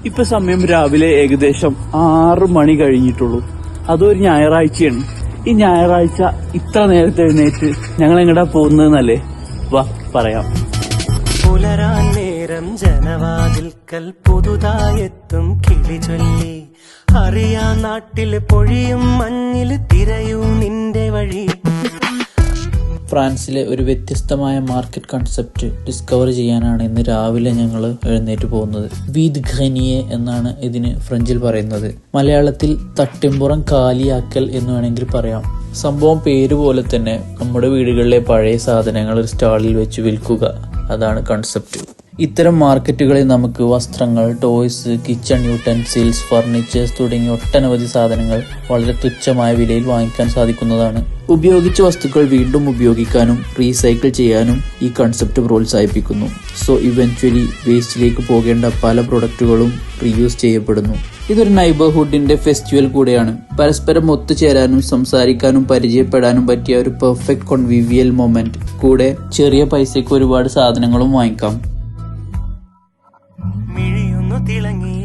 ഇപ്പൊ സമയം രാവിലെ ഏകദേശം 6 മണി കഴിഞ്ഞിട്ടുള്ളൂ. അതൊരു ഞായറാഴ്ചയാണ്. ഈ ഞായറാഴ്ച ഇത്ര നേരത്തെ എഴുന്നേറ്റ് ഞങ്ങൾ എങ്ങടാ പോകുന്നതെന്നല്ലേ? വാ പറയാം. പുലരാൻ നേരം ജനവാതിൽക്കൽ പുതുതായെത്തും കിളി ചൊല്ലി, അറിയാ നാട്ടിൽ പൊഴിയും മഞ്ഞിൽ തിരയൂ നിന്റെ വഴി. ഫ്രാൻസിലെ ഒരു വ്യത്യസ്തമായ മാർക്കറ്റ് കൺസെപ്റ്റ് ഡിസ്കവർ ചെയ്യാനാണ് ഇന്ന് രാവിലെ ഞങ്ങൾ എഴുന്നേറ്റ് പോകുന്നത്. വീദ് ഖനിയെ എന്നാണ് ഇതിന് ഫ്രഞ്ചിൽ പറയുന്നത്. മലയാളത്തിൽ തട്ടിമ്പുറം കാലിയാക്കൽ എന്ന് വേണമെങ്കിൽ പറയാം. സംഭവം പേര് പോലെ തന്നെ നമ്മുടെ വീടുകളിലെ പഴയ സാധനങ്ങൾ ഒരു സ്റ്റാളിൽ വെച്ച് വിൽക്കുക, അതാണ് കൺസെപ്റ്റ്. ഇത്തരം മാർക്കറ്റുകളിൽ നമുക്ക് വസ്ത്രങ്ങൾ, ടോയ്സ്, കിച്ചൺ യൂട്ടൻസിൽസ്, ഫർണിച്ചേഴ്സ് തുടങ്ങിയ ഒട്ടനവധി സാധനങ്ങൾ വളരെ തുച്ഛമായ വിലയിൽ വാങ്ങിക്കാൻ സാധിക്കുന്നതാണ്. ഉപയോഗിച്ച വസ്തുക്കൾ വീണ്ടും ഉപയോഗിക്കാനും റീസൈക്കിൾ ചെയ്യാനും ഈ കൺസെപ്റ്റ് പ്രോത്സാഹിപ്പിക്കുന്നു. സോ ഇവൻച്വലി വേസ്റ്റിലേക്ക് പോകേണ്ട പല പ്രൊഡക്റ്റുകളും റീയൂസ് ചെയ്യപ്പെടുന്നു. ഇതൊരു നൈബർഹുഡിന്റെ ഫെസ്റ്റിവൽ കൂടെയാണ്. പരസ്പരം ഒത്തുചേരാനും സംസാരിക്കാനും പരിചയപ്പെടാനും പറ്റിയ ഒരു പെർഫെക്റ്റ് കോൺവിവിയൽ മൊമെന്റ്. കൂടെ ചെറിയ പൈസയ്ക്ക് ഒരുപാട് സാധനങ്ങളും വാങ്ങിക്കാം. മിഴിയൊന്നു തിളങ്ങി